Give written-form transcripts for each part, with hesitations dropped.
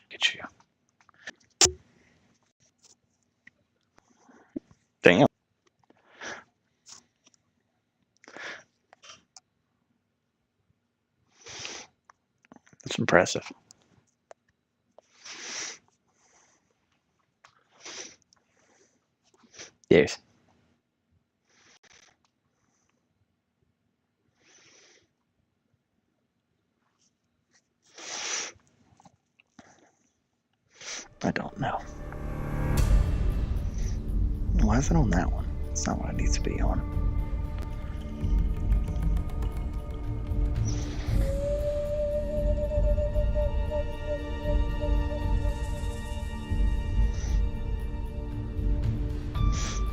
Get you. Damn. That's impressive. Yes. I don't know. Why is it on that one? It's not what it needs to be on.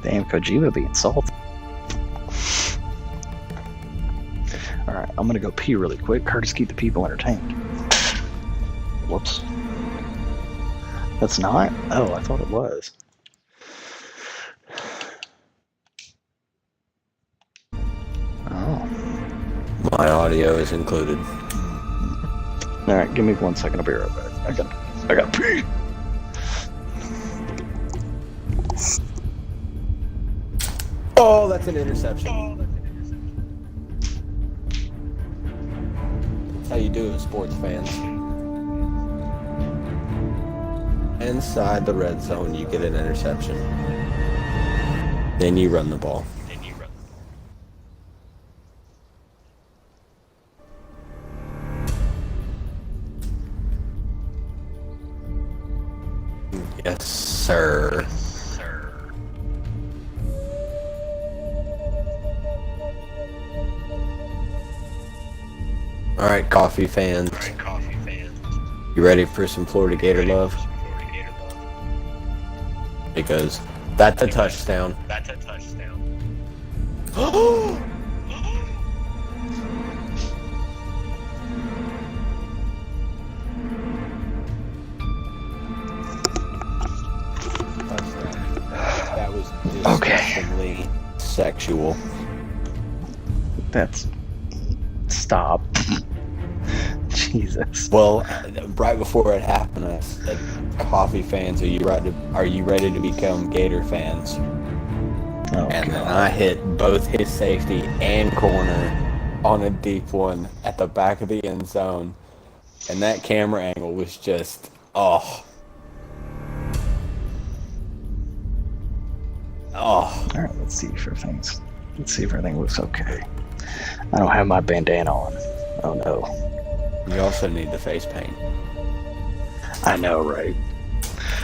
Damn, Kojima being salty. Alright, I'm gonna go pee really quick. Curtis, keep the people entertained. Whoops. That's not? Oh, I thought it was. Oh. My audio is included. Alright, give me 1 second. I'll be right back. I gotta pee. Oh, that's an interception. That's how you do it, sports fans. Inside the red zone, you get an interception. Then you run the ball. Yes, sir. All right, coffee fans. You ready for some Florida Gator love? Because that's a touchdown. That was disgustingly sexual. That's... Stop. Jesus. Well, right before it happened, I said, "Coffee fans, are you ready to become Gator fans?" Oh, and God. then I hit both his safety and corner on a deep one at the back of the end zone, and that camera angle was just oh. All right, let's see if everything looks okay. I don't have my bandana on. Oh no. You also need the face paint. I know, right?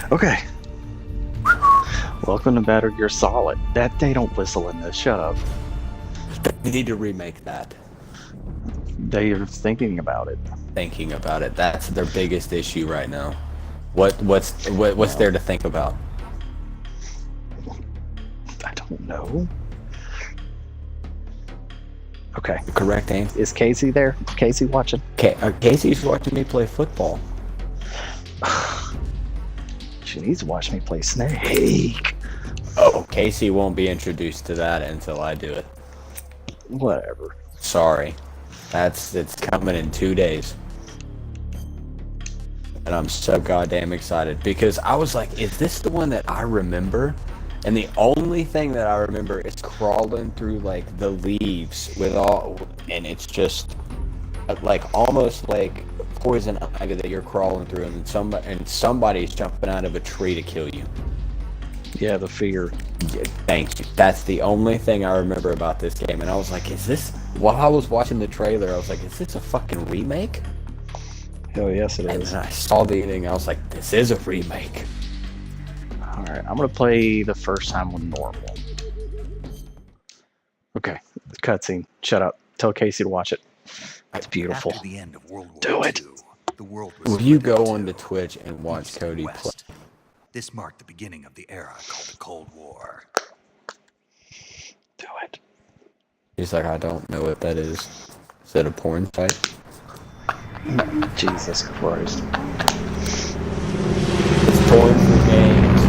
Okay. Welcome to Metal Gear Solid. They don't whistle in this. Shut up. They need to remake that. They are thinking about it. Thinking about it. That's their biggest issue right now. What's there to think about? I don't know. Okay. The correct answer. Is Casey there? Is Casey watching? Casey's watching me play football. She needs to watch me play Snake. Oh, Casey won't be introduced to that until I do it. Whatever. Sorry. It's coming in 2 days. And I'm so goddamn excited because I was like, is this the one that I remember? And the only thing that I remember is crawling through like the leaves and it's just like almost like poison ivy that you're crawling through, and somebody's jumping out of a tree to kill you. Yeah, the fear. Yeah, thank you. That's the only thing I remember about this game, and I was like, is this? While I was watching the trailer, I was like, is this a fucking remake? Hell yes, it And is. then I saw the ending, I was like, this is a remake. Alright, I'm gonna play the first time with normal. Okay, the cutscene. Shut up. Tell Casey to watch it. It's beautiful. After the end of World War Do it. II, the world was Will you split go into onto Twitch and watch east Cody and play? west. This marked the beginning of the era called the Cold War. Do it. He's like, I don't know what that is. Is it a porn site? Jesus Christ. It's porn for games.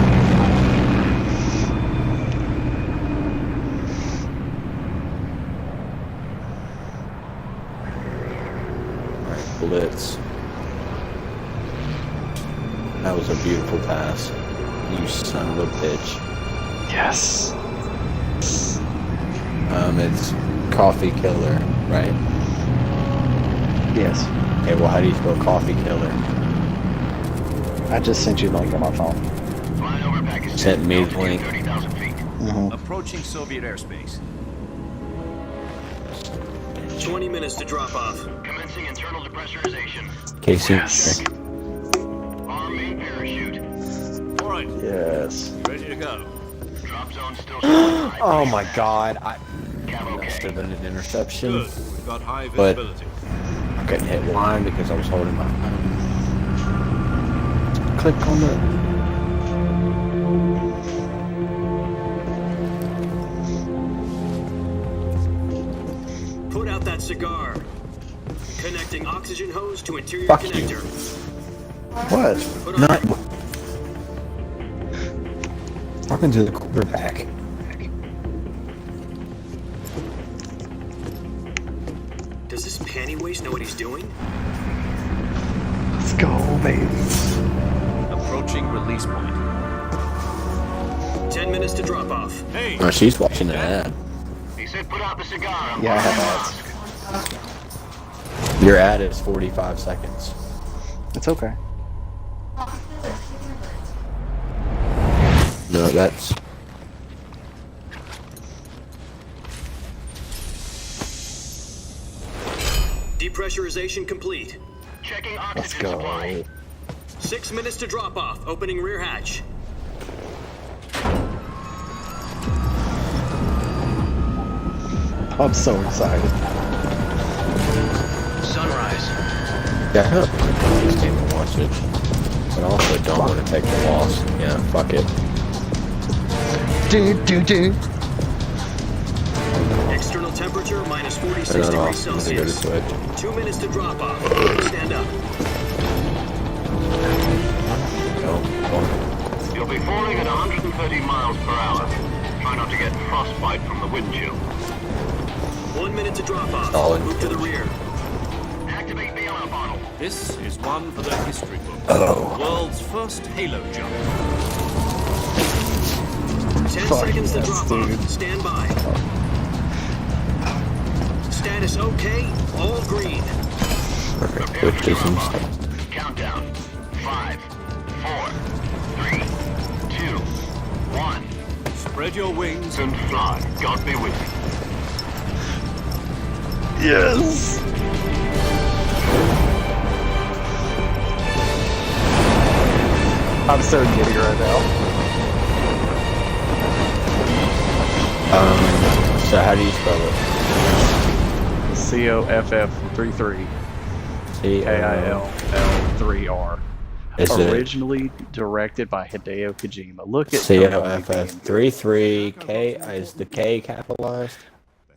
Alright, Blitz. That was a beautiful pass. You son of a bitch. Yes. It's Coffee Killer, right? Yes. Okay, well, how do you spell Coffee Killer? I just sent you the link on my phone. Flyover package Sent me the link. 30,000 feet. Mm-hmm. Approaching Soviet airspace. 20 minutes to drop off. Commencing internal depressurization. Casey, Yes. check. Arm main parachute. All right, Yes. ready to go. Drop zone still showing high. Oh my god, I Cab must have okay. been an interception. Good. We've got high But- visibility. I couldn't hit line because I was holding my phone. Click on the... Put out that cigar. Connecting oxygen hose to interior Fuck you. connector. What? Put on Not... Talking to the quarterback. Does this panty waste know what he's doing? Let's go, baby. Approaching release point. 10 minutes to drop off. Hey, Oh, she's watching an ad. He said put out the cigar. I'm Yeah, I wearing have a ads. mask. Your ad is 45 seconds. It's okay. No, that's... Depressurization complete. Checking Let's oxygen supply. go. 6 minutes to drop off. Opening rear hatch. I'm so excited. Sunrise. Yeah, I just came to watch it. But I also don't want to take the loss. Yeah, fuck it. Do. External temperature minus Turn 46 it degrees off. I'm gonna go to Celsius. switch. 2 minutes to drop off. Stand up. Go. Go. You'll be falling at 130 miles per hour. Try not to get frostbite from the wind chill. 1 minute to drop off. Solid. Move to the rear. Activate bailout bottle. this is one for the history book. Oh. World's first halo jump. 10 Fuck seconds to yes, drop dude. off. Stand by. Status okay. All green. Perfect. Prepare With for Jason's. drop-off. Countdown. 5, 4, 3, 2, 1. Spread your wings And fly. God be with you. Yes. I'm so giddy right now. So how do you spell it? COFF33 KILL3R. Is it Originally directed by Hideo Kojima. Look at COFF33 K? Is the K capitalized?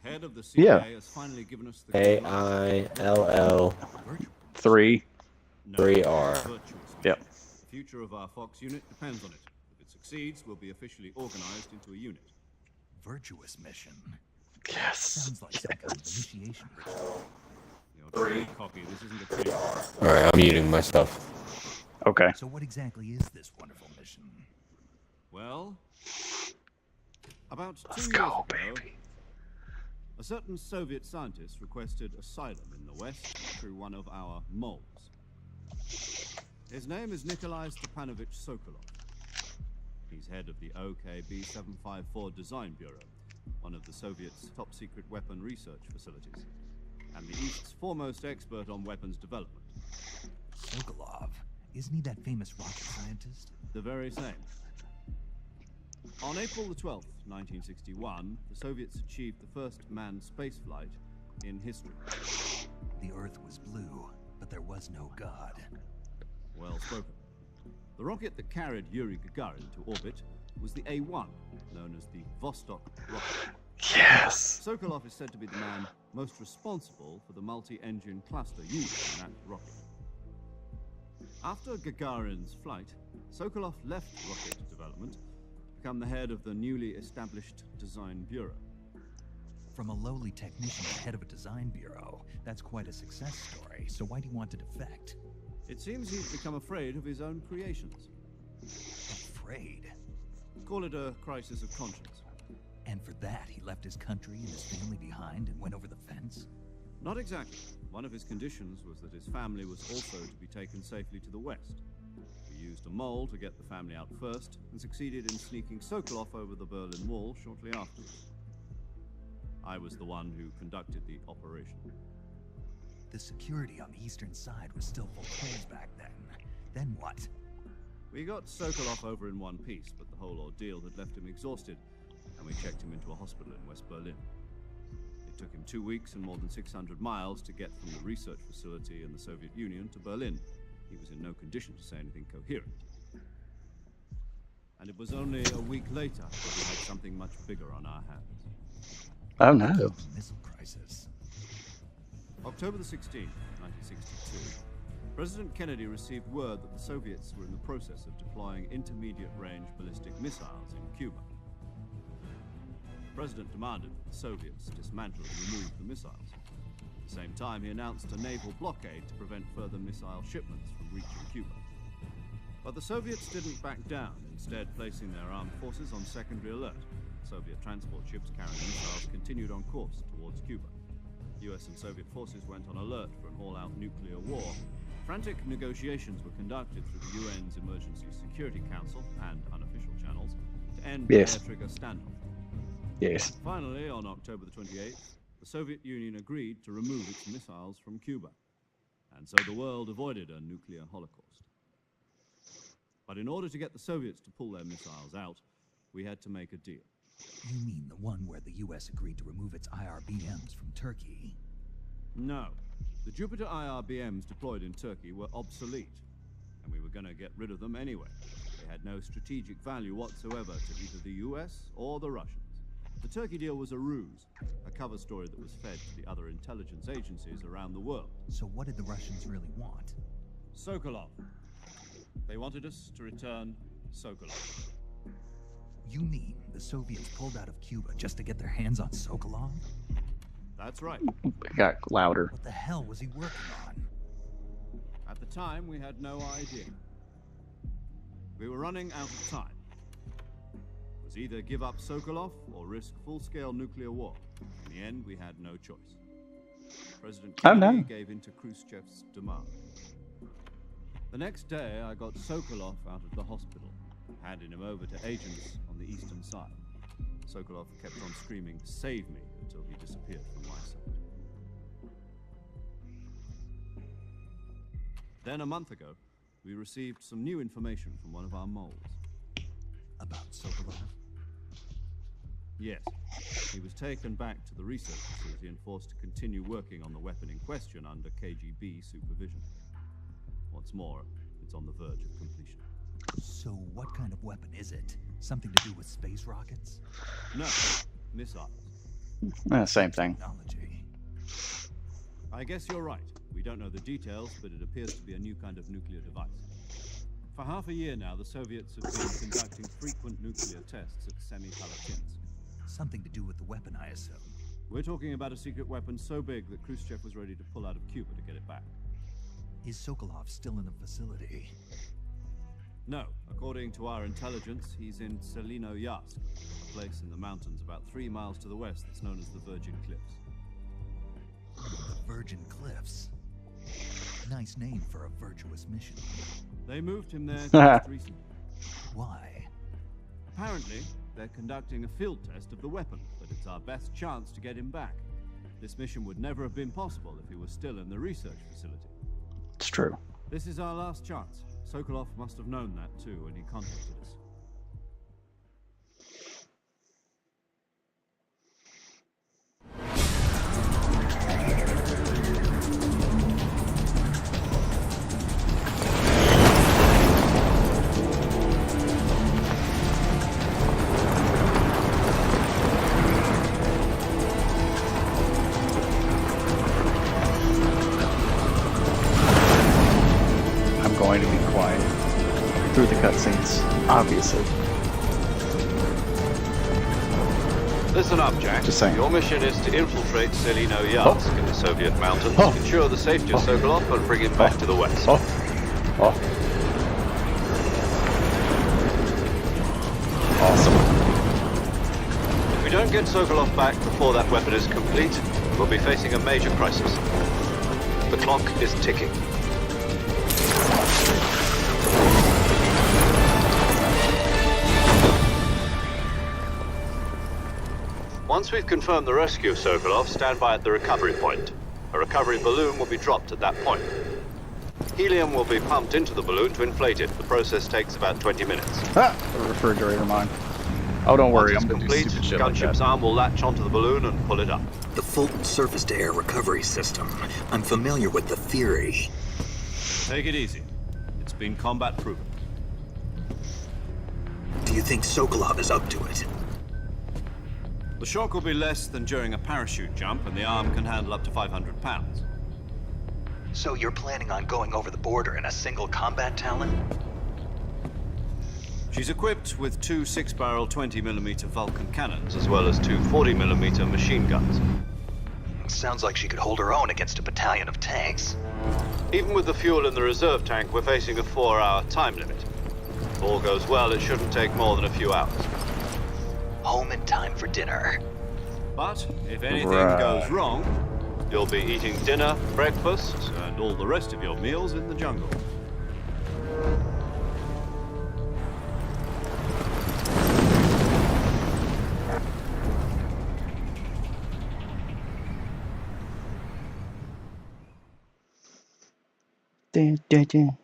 The head of the Yeah. CIA has finally given us the KILL 3. 3R. Yep. The future of our Fox unit depends on it. If it succeeds, we'll be officially organized into a unit. Virtuous mission. Yes. Sounds like some kind of initiation ritual. You're too cocky. This isn't a training. Alright, I'm muting myself. Okay. So what exactly is this wonderful mission? Well, about 2 Let's years go, ago, baby. a certain Soviet scientist requested asylum in the West through one of our moles. His name is Nikolai Stepanovich Sokolov. He's head of the OKB 754 Design Bureau, one of the Soviets' top-secret weapon research facilities, and the East's foremost expert on weapons development. Sokolov. Isn't he that famous rocket scientist? The very same. On April the 12th, 1961, the Soviets achieved the first manned spaceflight in history. The Earth was blue, but there was no God. Well spoken. The rocket that carried Yuri Gagarin to orbit was the A-1, known as the Vostok rocket. Yes. Sokolov is said to be the man most responsible for the multi-engine cluster used in that rocket. After Gagarin's flight, Sokolov left rocket development to become the head of the newly established Design Bureau. From a lowly technician to head of a design bureau, that's quite a success story. So why do you want to defect? It seems he'd become afraid of his own creations. Afraid. Call it a crisis of conscience. And for that, he left his country and his family behind and went over the fence? Not exactly. One of his conditions was that his family was also to be taken safely to the west. He used a mole to get the family out first, and succeeded in sneaking Sokolov over the Berlin Wall shortly afterwards. I was the one who conducted the operation. The security on the eastern side was still full of holes back then. Then what? We got Sokolov over in one piece, but the whole ordeal had left him exhausted, and we checked him into a hospital in West Berlin. It took him 2 weeks and more than 600 miles to get from the research facility in the Soviet Union to Berlin. He was in no condition to say anything coherent. And it was only a week later that we had something much bigger on our hands. Oh no. Missile crisis. October the 16th, 1962, President Kennedy received word that the Soviets were in the process of deploying intermediate-range ballistic missiles in Cuba. The President demanded that the Soviets dismantle and remove the missiles. At the same time, he announced a naval blockade to prevent further missile shipments from reaching Cuba. But the Soviets didn't back down, instead placing their armed forces on secondary alert. Soviet transport ships carrying missiles continued on course towards Cuba. US and Soviet forces went on alert for an all-out nuclear war. Frantic negotiations were conducted through the UN's Emergency Security Council and unofficial channels to end the air-trigger standoff. Yes. Finally, on October the 28th, the Soviet Union agreed to remove its missiles from Cuba, and so the world avoided a nuclear holocaust. But in order to get the Soviets to pull their missiles out, we had to make a deal. You mean the one where the US agreed to remove its IRBMs from Turkey? No. The Jupiter IRBMs deployed in Turkey were obsolete, and we were going to get rid of them anyway. They had no strategic value whatsoever to either the US or the Russians. The Turkey deal was a ruse, a cover story that was fed to the other intelligence agencies around the world. So what did the Russians really want? Sokolov. They wanted us to return Sokolov. You mean the Soviets pulled out of Cuba just to get their hands on Sokolov? That's right. It got louder. What the hell was he working on? At the time, we had no idea. We were running out of time. It was either give up Sokolov or risk full-scale nuclear war. In the end, we had no choice. President Kennedy gave in to Khrushchev's demand. The next day, I got Sokolov out of the hospital, handing him over to agents on the eastern side. Sokolov kept on screaming, "Save me," until he disappeared from my sight. Then a month ago, we received some new information from one of our moles. About Sokolov? Yes. He was taken back to the research facility and forced to continue working on the weapon in question under KGB supervision. What's more, it's on the verge of completion. So what kind of weapon is it? Something to do with space rockets? No, missiles. Same thing. Technology. I guess you're right. We don't know the details, but it appears to be a new kind of nuclear device. For half a year now, the Soviets have been conducting frequent nuclear tests at Semipalatinsk. Something to do with the weapon, I assume. We're talking about a secret weapon so big that Khrushchev was ready to pull out of Cuba to get it back. Is Sokolov still in the facility? No. According to our intelligence, he's in Selino-Yarsk, a place in the mountains about 3 miles to the west that's known as the Virgin Cliffs. The Virgin Cliffs. Nice name for a virtuous mission. They moved him there just recently. Why? Apparently, they're conducting a field test of the weapon, but it's our best chance to get him back. This mission would never have been possible if he was still in the research facility. It's true. This is our last chance. Sokolov must have known that too when he contacted us. Going to be quiet through the cutscenes, obviously. Listen up, Jack. Just saying. Your mission is to infiltrate Selino-Yarsk in the Soviet mountains, ensure the safety of Sokolov, and bring him back to the west. Oh, Awesome. If we don't get Sokolov back before that weapon is complete, we'll be facing a major crisis. The clock is ticking. Once we've confirmed the rescue of Sokolov, stand by at the recovery point. A recovery balloon will be dropped at that point. Helium will be pumped into the balloon to inflate it. The process takes about 20 minutes. Ah, the refrigerator mine. Oh, don't worry, Once I'm it's gonna do complete, stupid shit like gunship's that. arm will latch onto the balloon and pull it up. The Fulton surface-to-air recovery system. I'm familiar with the theory. Take it easy. It's been combat proven. Do you think Sokolov is up to it? The shock will be less than during a parachute jump, and the arm can handle up to 500 pounds. So you're planning on going over the border in a single combat Talon? She's equipped with two 6-barrel 20mm Vulcan cannons, as well as two 40mm machine guns. Sounds like she could hold her own against a battalion of tanks. Even with the fuel in the reserve tank, we're facing a 4-hour time limit. If all goes well, it shouldn't take more than a few hours. Home in time for dinner. But if anything Right. goes wrong, you'll be eating dinner, breakfast, and all the rest of your meals in the jungle. Dun, dun, dun.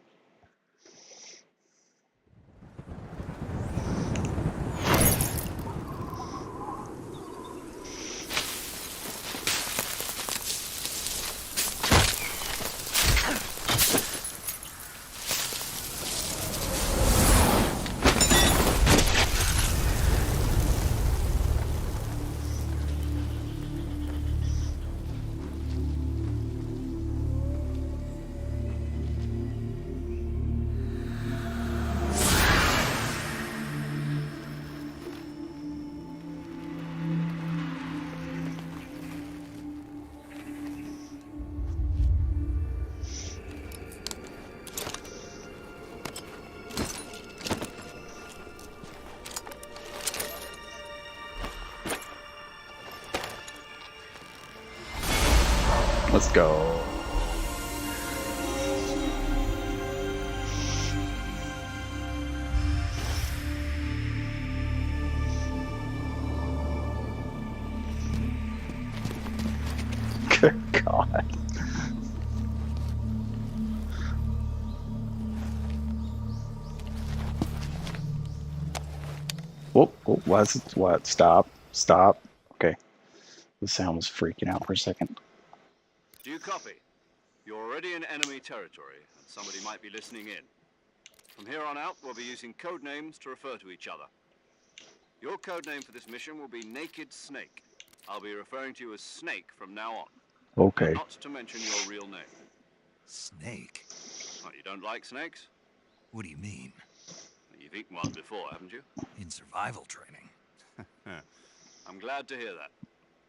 Let's go. Good God. Whoop, whoop, what? Stop, stop. Okay. The sound was freaking out for a second. Do you copy? You're already in enemy territory, and somebody might be listening in. From here on out, we'll be using code names to refer to each other. Your code name for this mission will be Naked Snake. I'll be referring to you as Snake from now on. Okay. Not to mention your real name. Snake? Oh, you don't like snakes? What do you mean? You've eaten one before, haven't you? In survival training? I'm glad to hear that.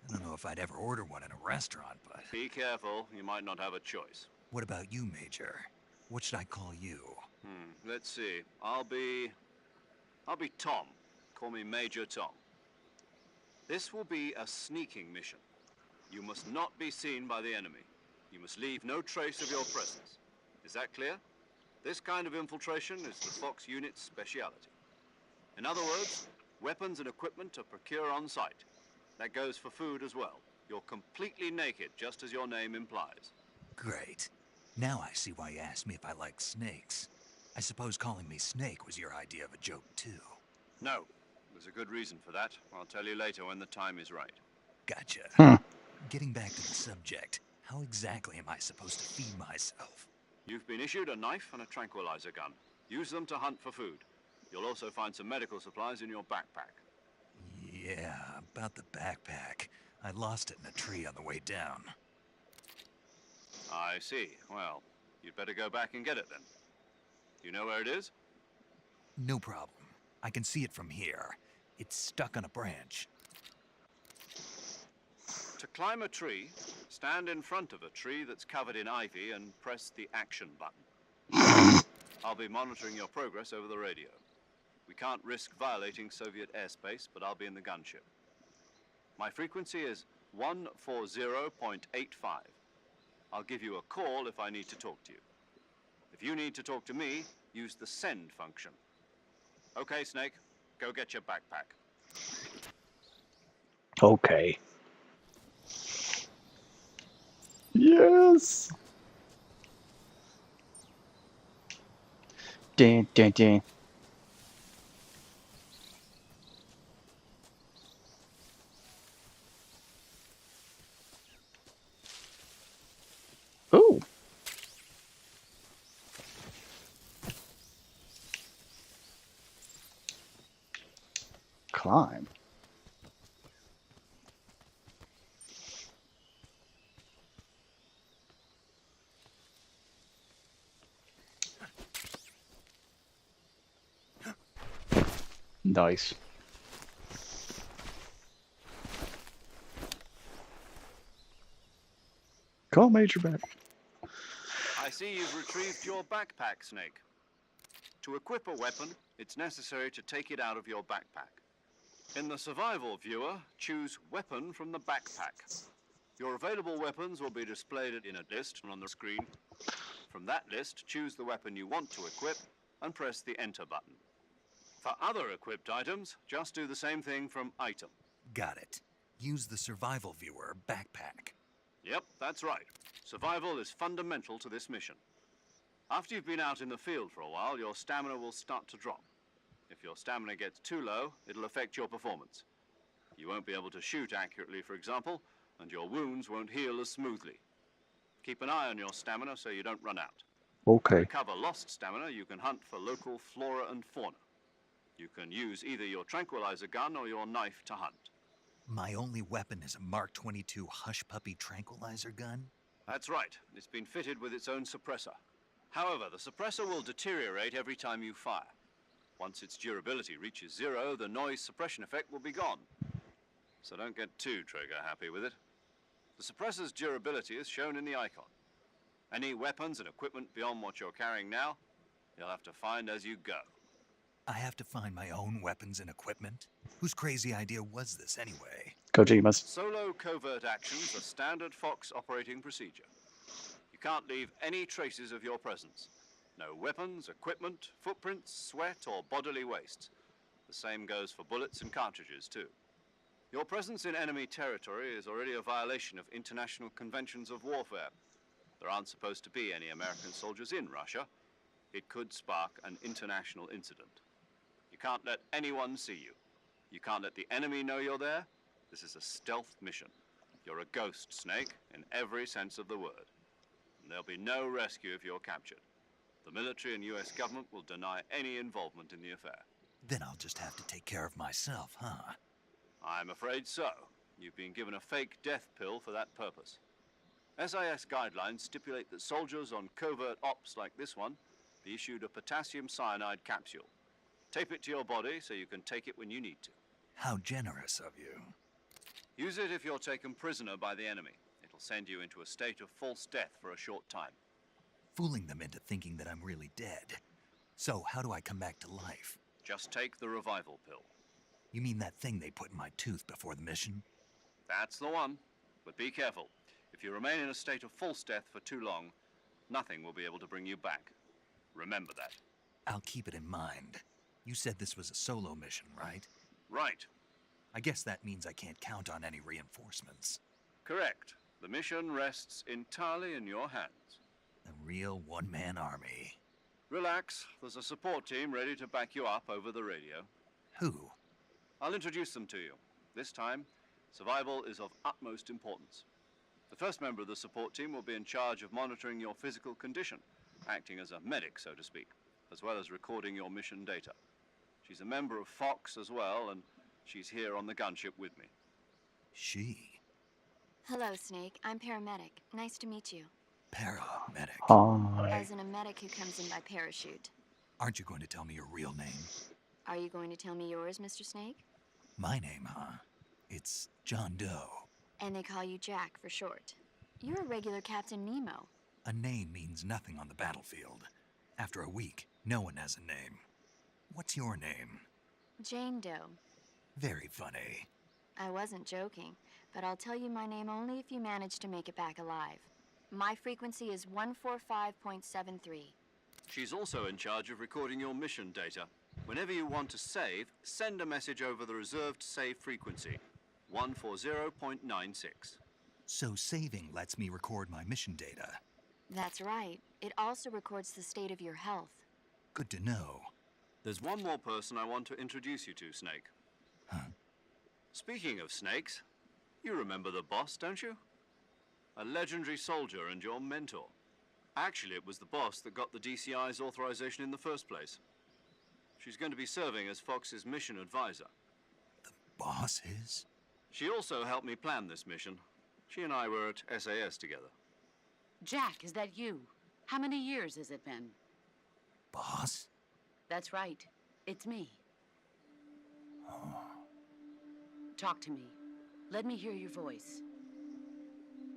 I don't know if I'd ever order one in a restaurant, but... Be careful, you might not have a choice. What about you, Major? What should I call you? Let's see. I'll be Tom. Call me Major Tom. This will be a sneaking mission. You must not be seen by the enemy. You must leave no trace of your presence. Is that clear? This kind of infiltration is the Fox unit's speciality. In other words, weapons and equipment are procured on site. That goes for food as well. You're completely naked, just as your name implies. Great. Now I see why you asked me if I like snakes. I suppose calling me Snake was your idea of a joke, too. No, there's a good reason for that. I'll tell you later when the time is right. Gotcha. Getting back to the subject, how exactly am I supposed to feed myself? You've been issued a knife and a tranquilizer gun. Use them to hunt for food. You'll also find some medical supplies in your backpack. Yeah, about the backpack. I lost it in a tree on the way down. I see. Well, you'd better go back and get it then. You know where it is? No problem. I can see it from here. It's stuck on a branch. To climb a tree, stand in front of a tree that's covered in ivy and press the action button. I'll be monitoring your progress over the radio. We can't risk violating Soviet airspace, but I'll be in the gunship. My frequency is 140.85. I'll give you a call if I need to talk to you. If you need to talk to me, use the send function. Okay, Snake, go get your backpack. Okay. Yes. Dun, dun, dun. Ooh. Climb. Nice. Call Major back. I see you've retrieved your backpack, Snake. To equip a weapon, it's necessary to take it out of your backpack. In the survival viewer, choose Weapon from the backpack. Your available weapons will be displayed in a list on the screen. From that list, choose the weapon you want to equip and press the Enter button. For other equipped items, just do the same thing from Item. Got it. Use the survival viewer backpack. Yep, that's right. Survival is fundamental to this mission. After you've been out in the field for a while, your stamina will start to drop. If your stamina gets too low, it'll affect your performance. You won't be able to shoot accurately, for example, and your wounds won't heal as smoothly. Keep an eye on your stamina so you don't run out. To Okay. recover lost stamina, you can hunt for local flora and fauna. You can use either your tranquilizer gun or your knife to hunt. My only weapon is a Mark 22 Hush Puppy tranquilizer gun? That's right. It's been fitted with its own suppressor. However, the suppressor will deteriorate every time you fire. Once its durability reaches 0, the noise suppression effect will be gone. So don't get too trigger-happy with it. The suppressor's durability is shown in the icon. Any weapons and equipment beyond what you're carrying now, you'll have to find as you go. I have to find my own weapons and equipment? Whose crazy idea was this anyway? Kojima's. Solo covert actions are standard Fox operating procedure. You can't leave any traces of your presence. No weapons, equipment, footprints, sweat, or bodily waste. The same goes for bullets and cartridges, too. Your presence in enemy territory is already a violation of international conventions of warfare. There aren't supposed to be any American soldiers in Russia. It could spark an international incident. You can't let anyone see you. You can't let the enemy know you're there. This is a stealth mission. You're a ghost, Snake, in every sense of the word. And there'll be no rescue if you're captured. The military and US government will deny any involvement in the affair. Then I'll just have to take care of myself, huh? I'm afraid so. You've been given a fake death pill for that purpose. SIS guidelines stipulate that soldiers on covert ops like this one be issued a potassium cyanide capsule. Tape it to your body so you can take it when you need to. How generous of you. Use it if you're taken prisoner by the enemy. It'll send you into a state of false death for a short time. Fooling them into thinking that I'm really dead. So, how do I come back to life? Just take the revival pill. You mean that thing they put in my tooth before the mission? That's the one. But be careful. If you remain in a state of false death for too long, nothing will be able to bring you back. Remember that. I'll keep it in mind. You said this was a solo mission, right? Right. I guess that means I can't count on any reinforcements. Correct. The mission rests entirely in your hands. A real one-man army. Relax. There's a support team ready to back you up over the radio. Who? I'll introduce them to you. This time, survival is of utmost importance. The first member of the support team will be in charge of monitoring your physical condition, acting as a medic, so to speak, as well as recording your mission data. She's a member of Fox as well, and she's here on the gunship with me. She? Hello, Snake. I'm paramedic. Nice to meet you. Paramedic. Hi. As in a medic who comes in by parachute. Aren't you going to tell me your real name? Are you going to tell me yours, Mr. Snake? My name, huh? It's John Doe. And they call you Jack for short. You're a regular Captain Nemo. A name means nothing on the battlefield. After a week, No one has a name. What's your name? Jane Doe. Very funny. I wasn't joking, but I'll tell you my name only if you manage to make it back alive. My frequency is 145.73. She's also in charge of recording your mission data. Whenever you want to save, send a message over the reserved save frequency, 140.96. So saving lets me record my mission data. That's right. It also records the state of your health. Good to know. There's one more person I want to introduce you to, Snake. Huh? Speaking of snakes, you remember the boss, don't you? A legendary soldier and your mentor. Actually, it was the boss that got the DCI's authorization in the first place. She's going to be serving as Fox's mission advisor. The boss is? She also helped me plan this mission. She and I were at SAS together. Jack, is that you? How many years has it been? Boss? That's right. It's me. Oh. Talk to me. Let me hear your voice.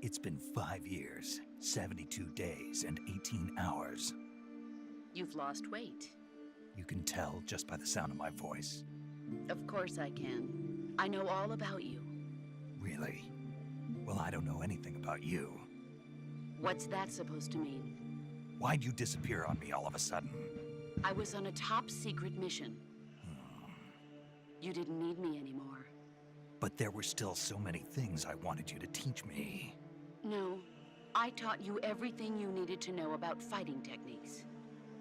It's been 5 years, 72 days, and 18 hours. You've lost weight. You can tell just by the sound of my voice. Of course I can. I know all about you. Really? Well, I don't know anything about you. What's that supposed to mean? Why'd you disappear on me all of a sudden? I was on a top-secret mission. You didn't need me anymore. But there were still so many things I wanted you to teach me. No, I taught you everything you needed to know about fighting techniques.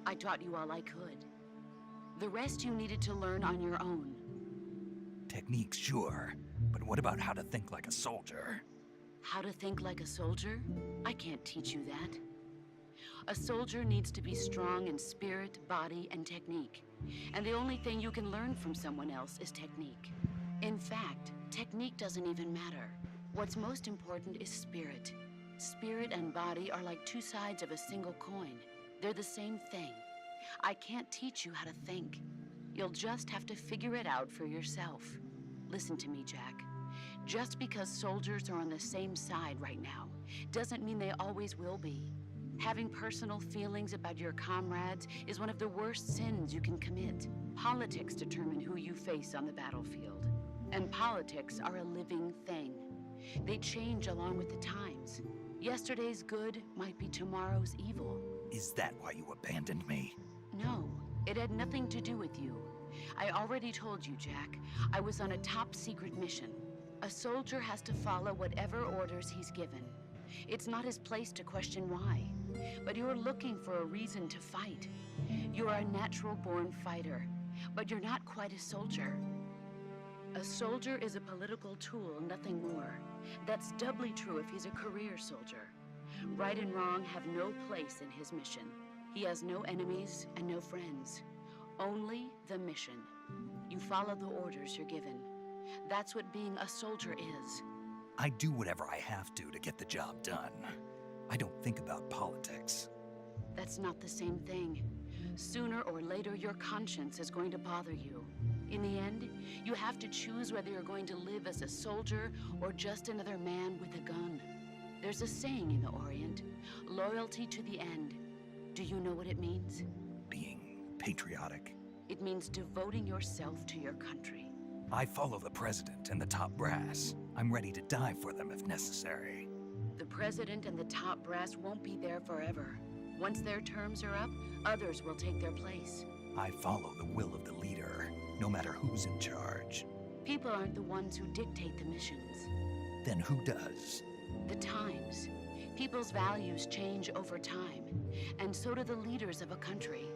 I taught you all I could. The rest you needed to learn on your own. Techniques, sure. But what about how to think like a soldier? How to think like a soldier? I can't teach you that. A soldier needs to be strong in spirit, body, and technique. And the only thing you can learn from someone else is technique. In fact, technique doesn't even matter. What's most important is spirit. Spirit and body are like two sides of a single coin. They're the same thing. I can't teach you how to think. You'll just have to figure it out for yourself. Listen to me, Jack. Just because soldiers are on the same side right now doesn't mean they always will be. Having personal feelings about your comrades is one of the worst sins you can commit. Politics determine who you face on the battlefield. And politics are a living thing. They change along with the times. Yesterday's good might be tomorrow's evil. Is that why you abandoned me? No, it had nothing to do with you. I already told you, Jack. I was on a top-secret mission. A soldier has to follow whatever orders he's given. It's not his place to question why. But you're looking for a reason to fight. You're a natural-born fighter, but you're not quite a soldier. A soldier is a political tool, nothing more. That's doubly true if he's a career soldier. Right and wrong have no place in his mission. He has no enemies and no friends. Only the mission. You follow the orders you're given. That's what being a soldier is. I do whatever I have to get the job done. I don't think about politics. That's not the same thing. Sooner or later, your conscience is going to bother you. In the end, you have to choose whether you're going to live as a soldier or just another man with a gun. There's a saying in the Orient, loyalty to the end. Do you know what it means? Being patriotic. It means devoting yourself to your country. I follow the president and the top brass. I'm ready to die for them if necessary. The president and the top brass won't be there forever. Once their terms are up, others will take their place. I follow the will of the leader, no matter who's in charge. People aren't the ones who dictate the missions. Then who does? The times. People's values change over time, and so do the leaders of a country.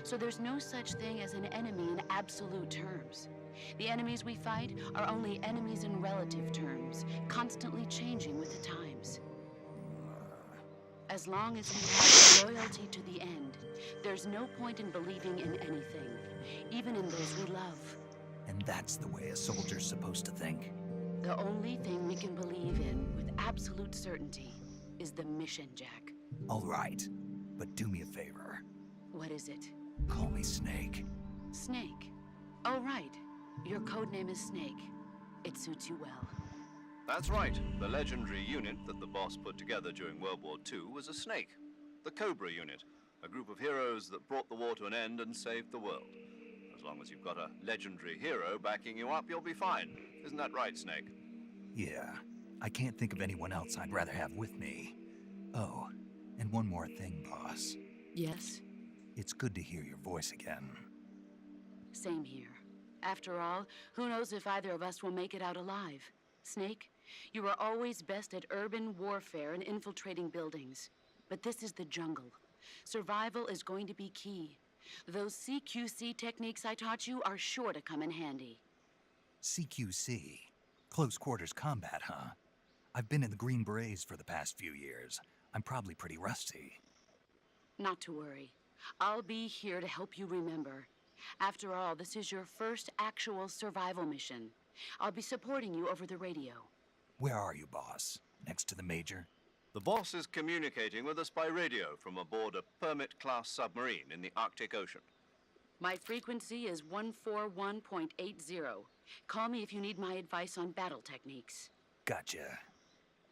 So there's no such thing as an enemy in absolute terms. The enemies we fight are only enemies in relative terms, constantly changing with the times. As long as we have loyalty to the end, there's no point in believing in anything, even in those we love. And that's the way a soldier's supposed to think. The only thing we can believe in with absolute certainty is the mission, Jack. All right, but do me a favor. What is it? Call me Snake. Snake? Oh, right. Your codename is Snake. It suits you well. That's right. The legendary unit that the boss put together during World War II was a snake. The Cobra unit. A group of heroes that brought the war to an end and saved the world. As long as you've got a legendary hero backing you up, you'll be fine. Isn't that right, Snake? Yeah, I can't think of anyone else I'd rather have with me. Oh, and one more thing, boss. Yes? It's good to hear your voice again. Same here. After all, who knows if either of us will make it out alive? Snake, you are always best at urban warfare and infiltrating buildings. But this is the jungle. Survival is going to be key. Those CQC techniques I taught you are sure to come in handy. CQC? Close quarters combat, huh? I've been in the Green Berets for the past few years. I'm probably pretty rusty. Not to worry. I'll be here to help you remember. After all, this is your first actual survival mission. I'll be supporting you over the radio. Where are you, boss? Next to the Major? The boss is communicating with us by radio from aboard a Permit-class submarine in the Arctic Ocean. My frequency is 141.80. Call me if you need my advice on battle techniques. Gotcha.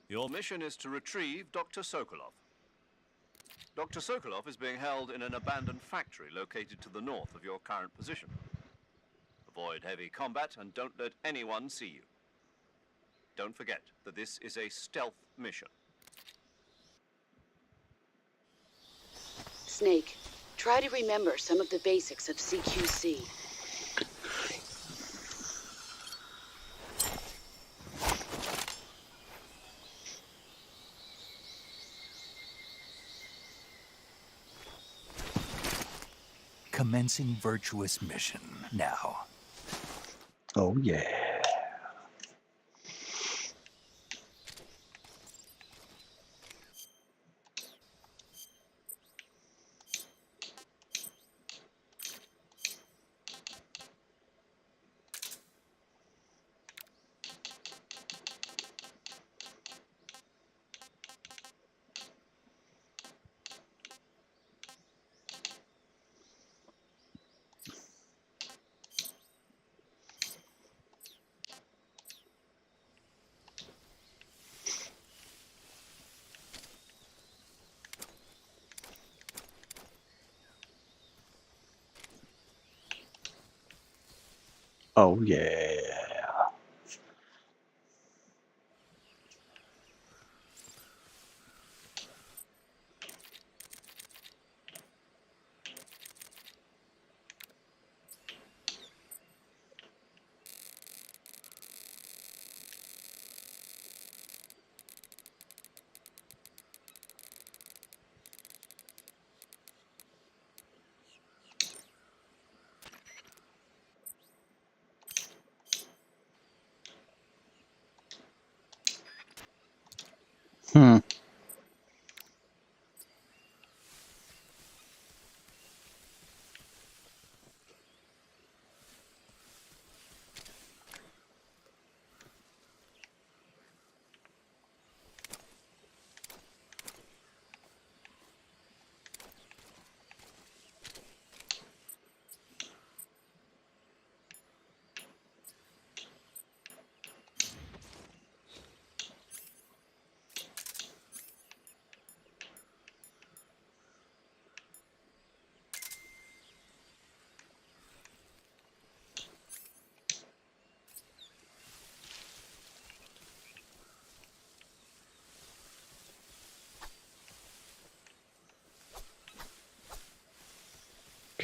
Your mission is to retrieve Dr. Sokolov. Dr. Sokolov is being held in an abandoned factory located to the north of your current position. Avoid heavy combat and don't let anyone see you. Don't forget that this is a stealth mission. Snake, try to remember some of the basics of CQC. Commencing virtuous mission now. Oh, yeah. Oh, yeah. Hmm.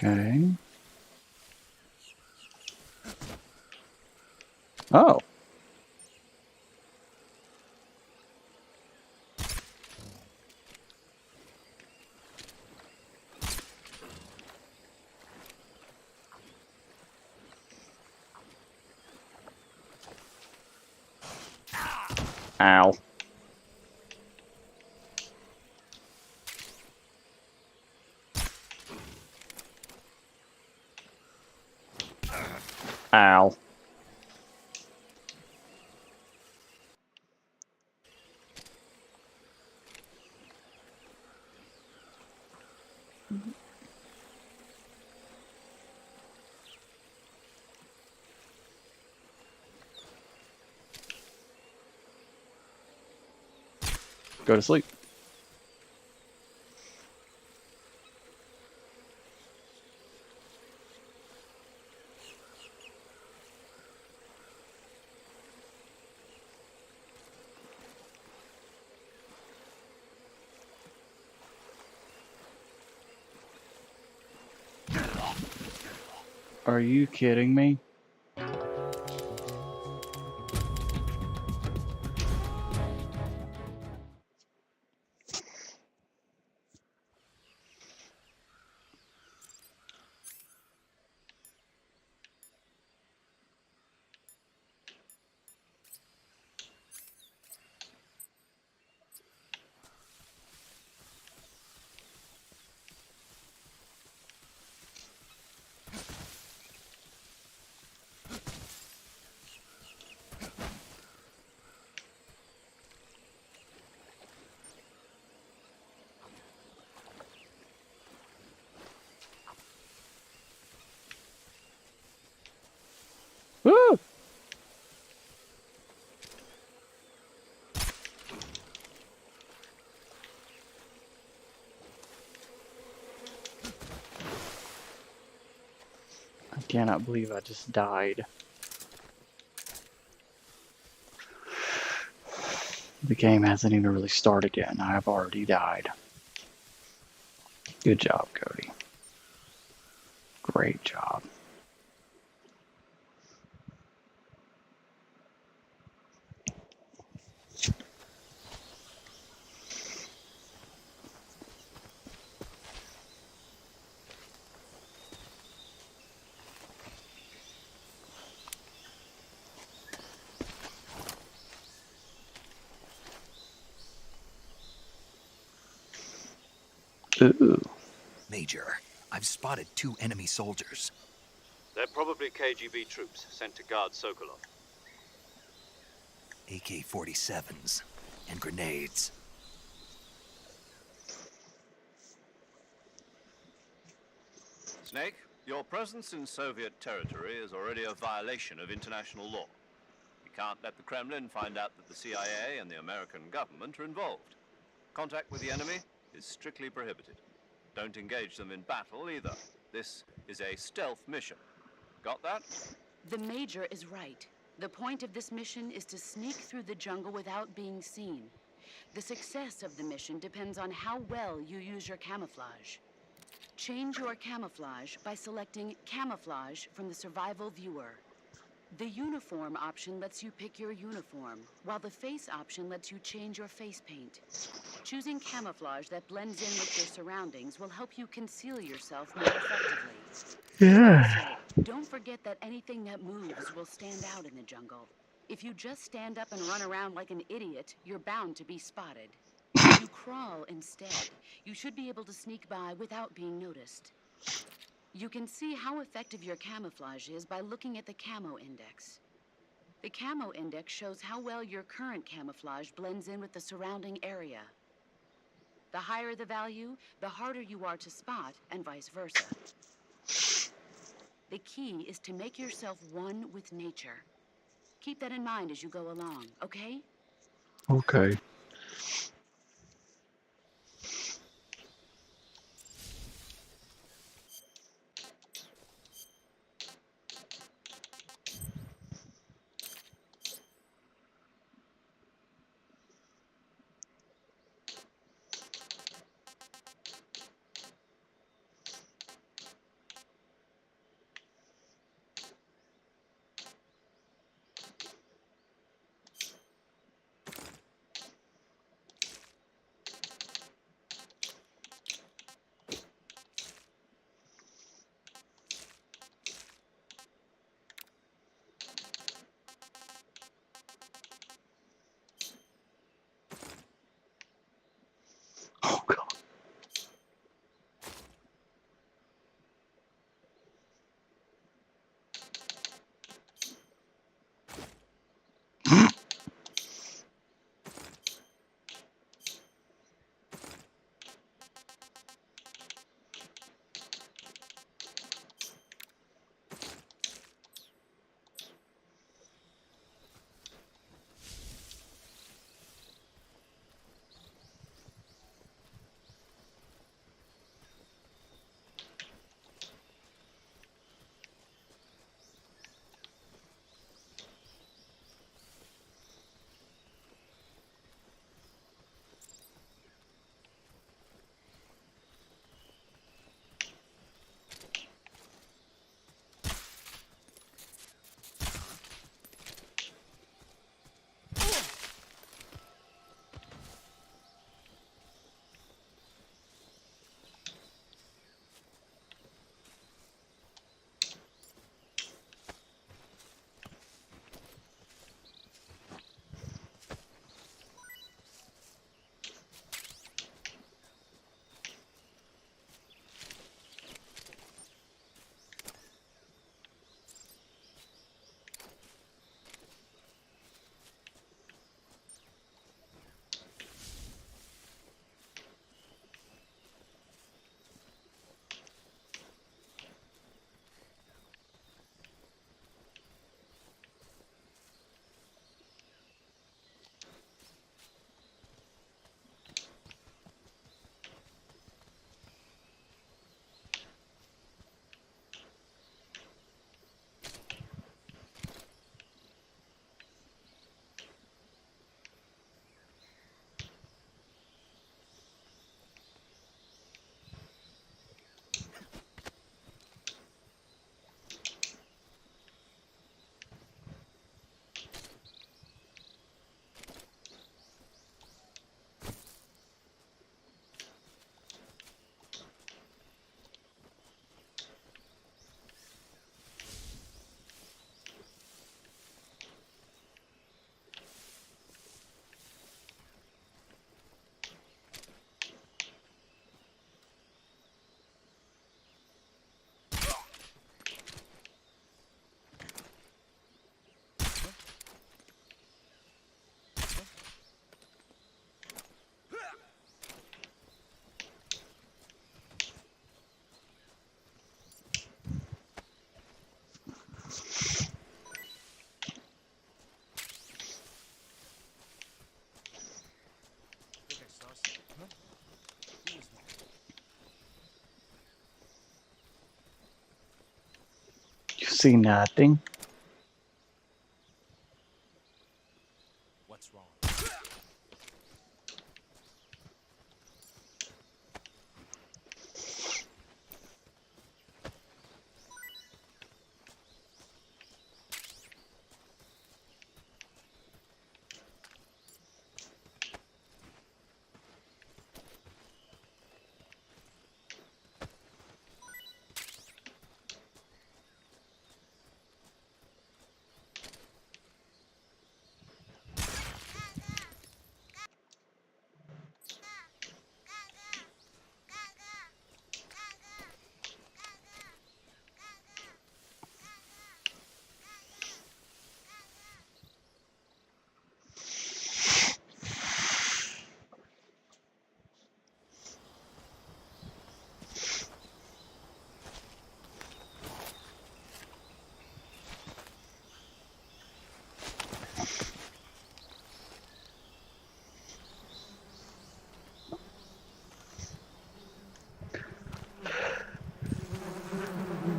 Okay. Oh. Ow. Ow. Go to sleep. Are you kidding me? Woo! I cannot believe I just died. The game hasn't even really started yet, and I have already died. Good job, Cody. Great job. Ooh. Major, I've spotted 2 enemy soldiers. They're probably KGB troops sent to guard Sokolov. AK-47s and grenades. Snake, your presence in Soviet territory is already a violation of international law. You can't let the Kremlin find out that the CIA and the American government are involved. Contact with the enemy is strictly prohibited. Don't engage them in battle either. This is a stealth mission. Got that? The Major is right. The point of this mission is to sneak through the jungle without being seen. The success of the mission depends on how well you use your camouflage. Change your camouflage by selecting Camouflage from the Survival Viewer. The Uniform option lets you pick your uniform, while the Face option lets you change your face paint. Choosing camouflage that blends in with your surroundings will help you conceal yourself more effectively. Yeah. Also, don't forget that anything that moves will stand out in the jungle. If you just stand up and run around like an idiot, you're bound to be spotted. If you crawl instead, you should be able to sneak by without being noticed. You can see how effective your camouflage is by looking at the Camo Index. The Camo Index shows how well your current camouflage blends in with the surrounding area. The higher the value, the harder you are to spot, and vice versa. The key is to make yourself one with nature. Keep that in mind as you go along, okay? Okay. see nothing. What's wrong?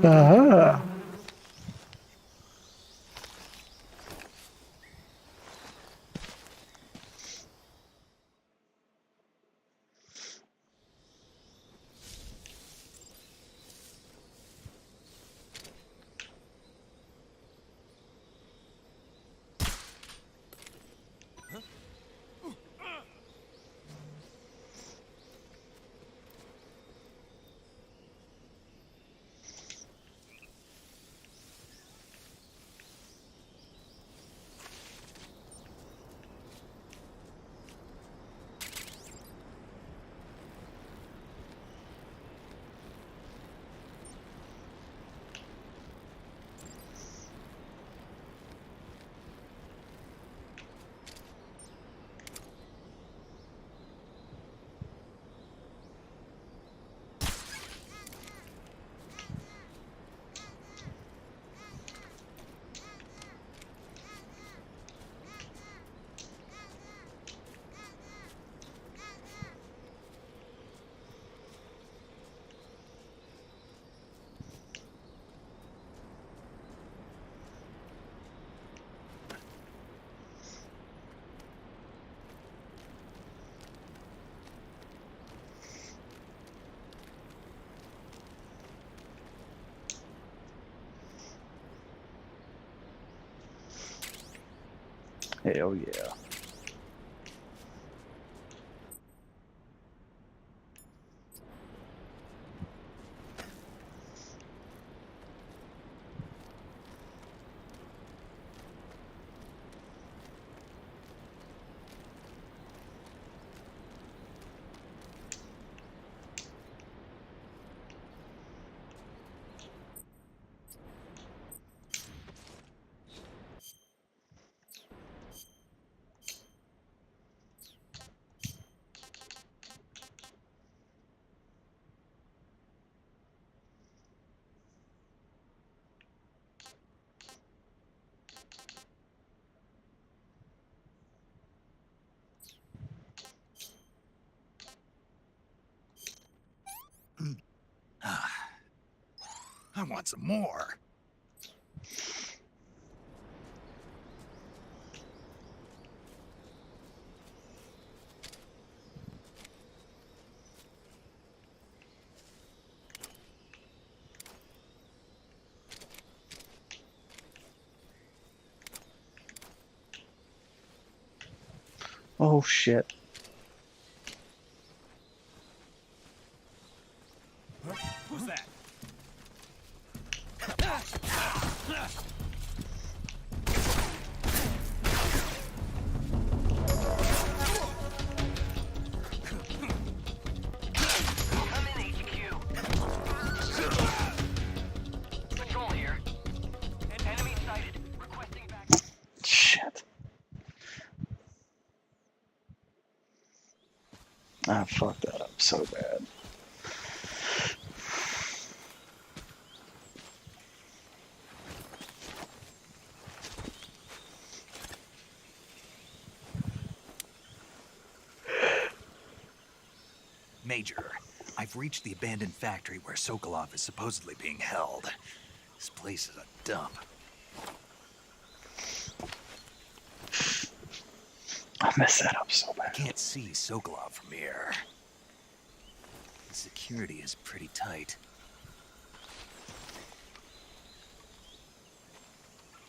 Ah. Hell yeah. I want some more. Oh shit. Who's that? I'm in HQ. Patrol here. Enemy sighted. Requesting back. Shit. I fucked that up so bad. Major, I've reached the abandoned factory where Sokolov is supposedly being held. This place is a dump. I messed that up so I bad. can't see Sokolov from here. The security is pretty tight.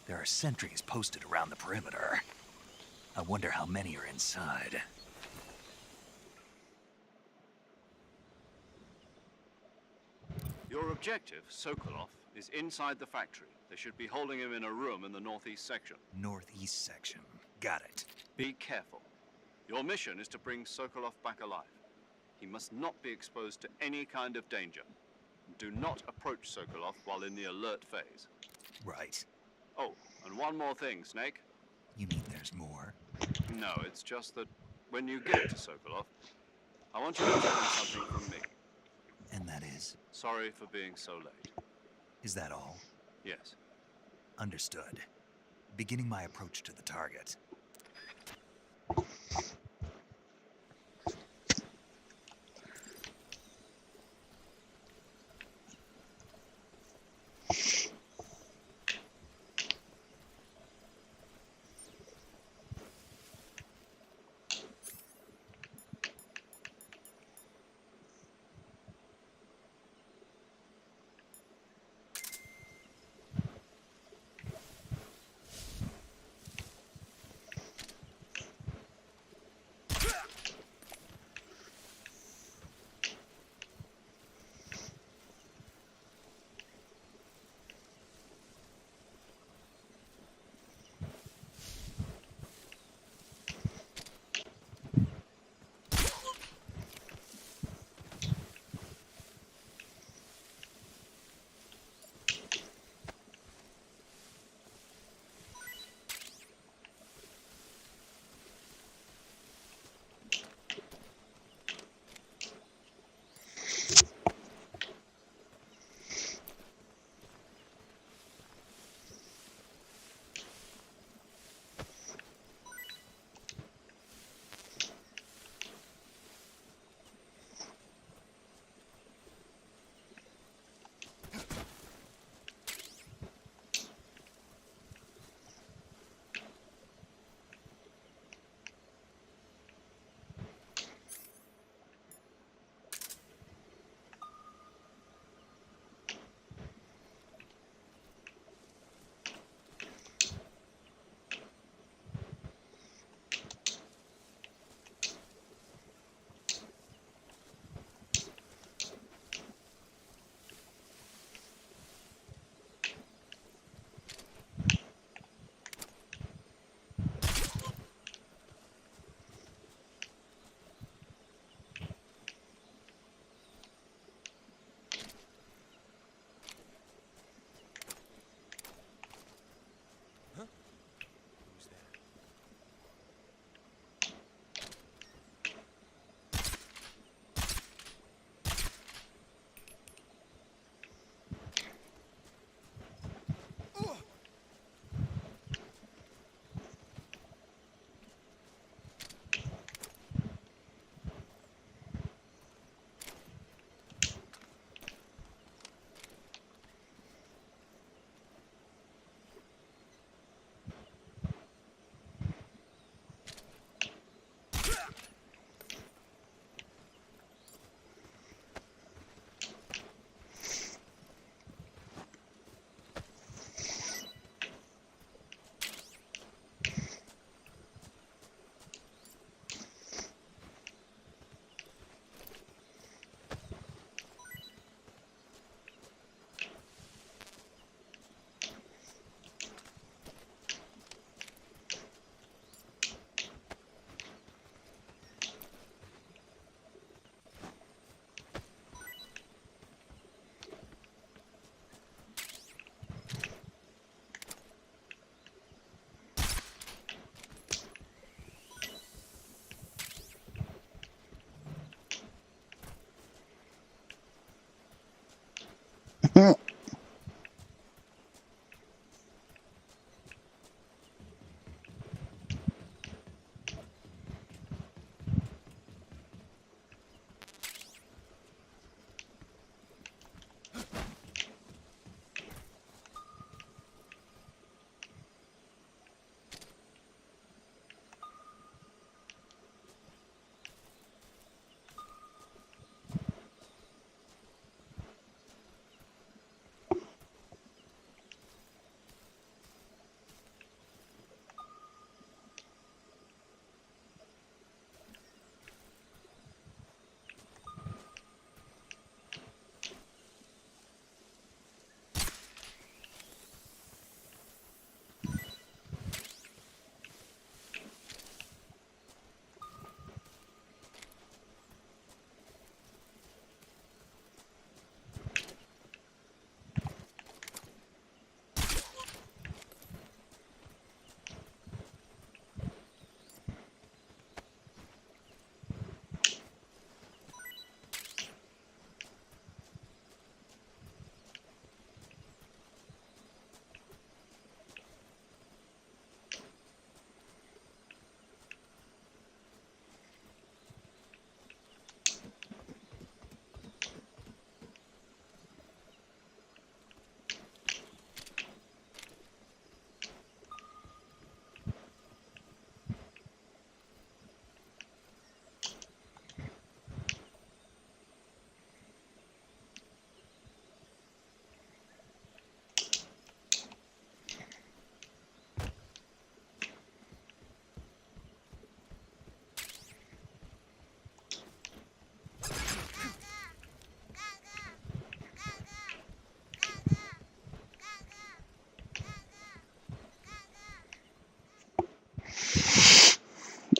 There are sentries posted around the perimeter. I wonder how many are inside. Your objective, Sokolov, is inside the factory. They should be holding him in a room in the northeast section. Northeast section. Got it. Be careful. Your mission is to bring Sokolov back alive. He must not be exposed to any kind of danger. Do not approach Sokolov while in the alert phase. Right. Oh, and one more thing, Snake. You mean there's more? No, it's just that when you get to Sokolov, I want you to tell him something from me. And that is? Sorry for being so late. Is that all? Yes. Understood. Beginning my approach to the target.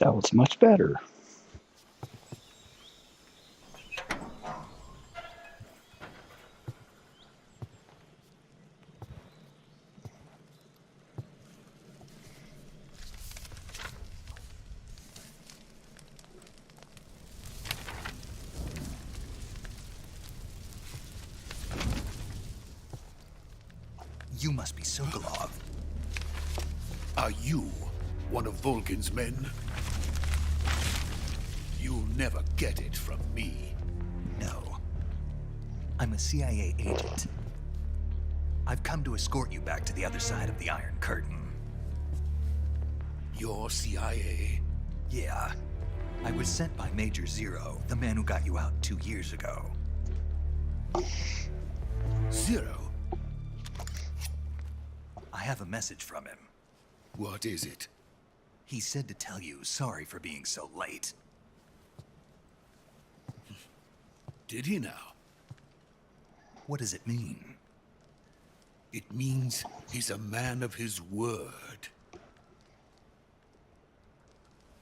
That was much better. You must be Sokolov. Are you one of Volgin's men? You'll never get it from me. No. I'm a CIA agent. I've come to escort you back to the other side of the Iron Curtain. You're CIA? Yeah. I was sent by Major Zero, the man who got you out 2 years ago. Zero? I have a message from him. What is it? He said to tell you sorry for being so late. Did he now? What does it mean? It means he's a man of his word.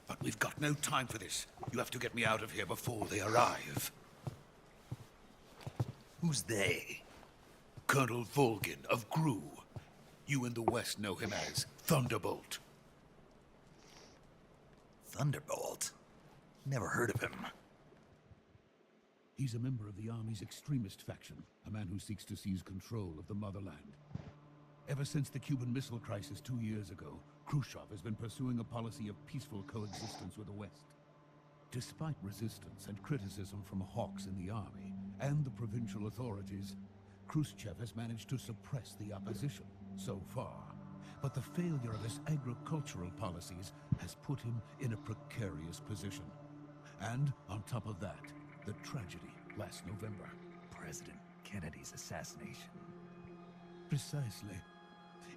But we've got no time for this. You have to get me out of here before they arrive. Who's they? Colonel Volgin of GRU. You in the West know him as Thunderbolt. Thunderbolt? Never heard of him. He's a member of the Army's extremist faction, a man who seeks to seize control of the motherland. Ever since the Cuban Missile Crisis 2 years ago, Khrushchev has been pursuing a policy of peaceful coexistence with the West. Despite resistance and criticism from hawks in the army and the provincial authorities, Khrushchev has managed to suppress the opposition so far. But the failure of his agricultural policies has put him in a precarious position. And on top of that, the tragedy last November. President Kennedy's assassination. Precisely.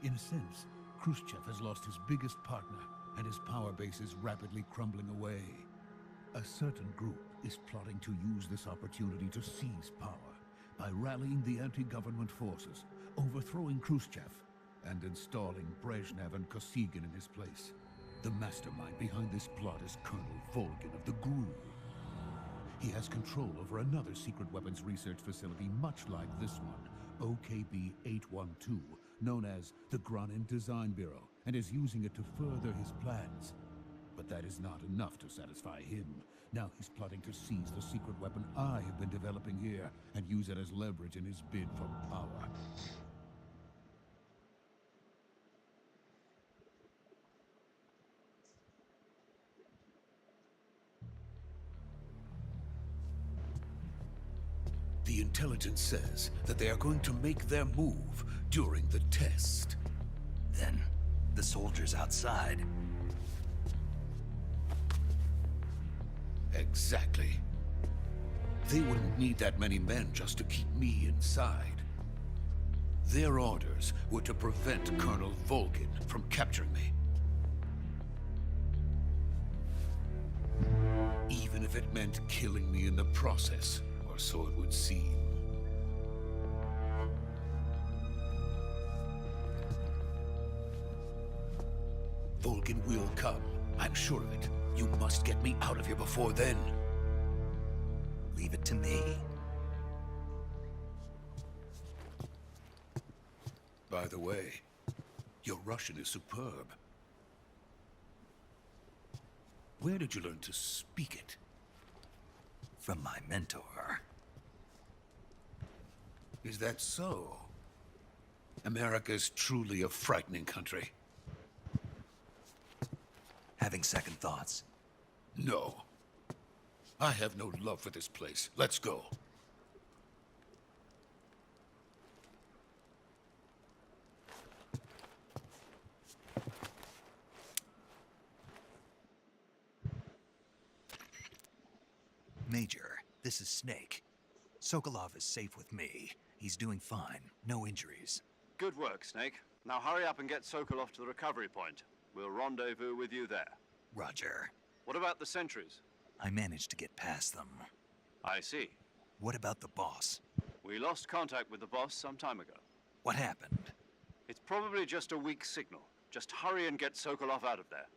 In a sense, Khrushchev has lost his biggest partner, and his power base is rapidly crumbling away. A certain group is plotting to use this opportunity to seize power by rallying the anti-government forces, overthrowing Khrushchev, and installing Brezhnev and Kosygin in his place. The mastermind behind this plot is Colonel Volgin of the GRU. He has control over another secret weapons research facility much like this one, OKB-812, known as the Granin Design Bureau, and is using it to further his plans. But that is not enough to satisfy him. Now he's plotting to seize the secret weapon I have been developing here and use it as leverage in his bid for power. The intelligence says that they are going to make their move during the test. Then, the soldiers outside. Exactly. They wouldn't need that many men just to keep me inside. Their orders were to prevent Colonel Volgin from capturing me. Even if it meant killing me in the process, or so it would seem. Volgin will come. I'm sure of it. You must get me out of here before then. Leave it to me. By the way, your Russian is superb. Where did you learn to speak it? From my mentor. Is that so? America's truly a frightening country. Having second thoughts? No. I have no love for this place. Let's go. Major, this is Snake. Sokolov is safe with me. He's doing fine. No injuries. Good work, Snake. Now hurry up and get Sokolov to the recovery point. We'll rendezvous with you there. Roger. What about the sentries? I managed to get past them. I see. What about the boss? We lost contact with the boss some time ago. What happened? It's probably just a weak signal. Just hurry and get Sokolov out of there.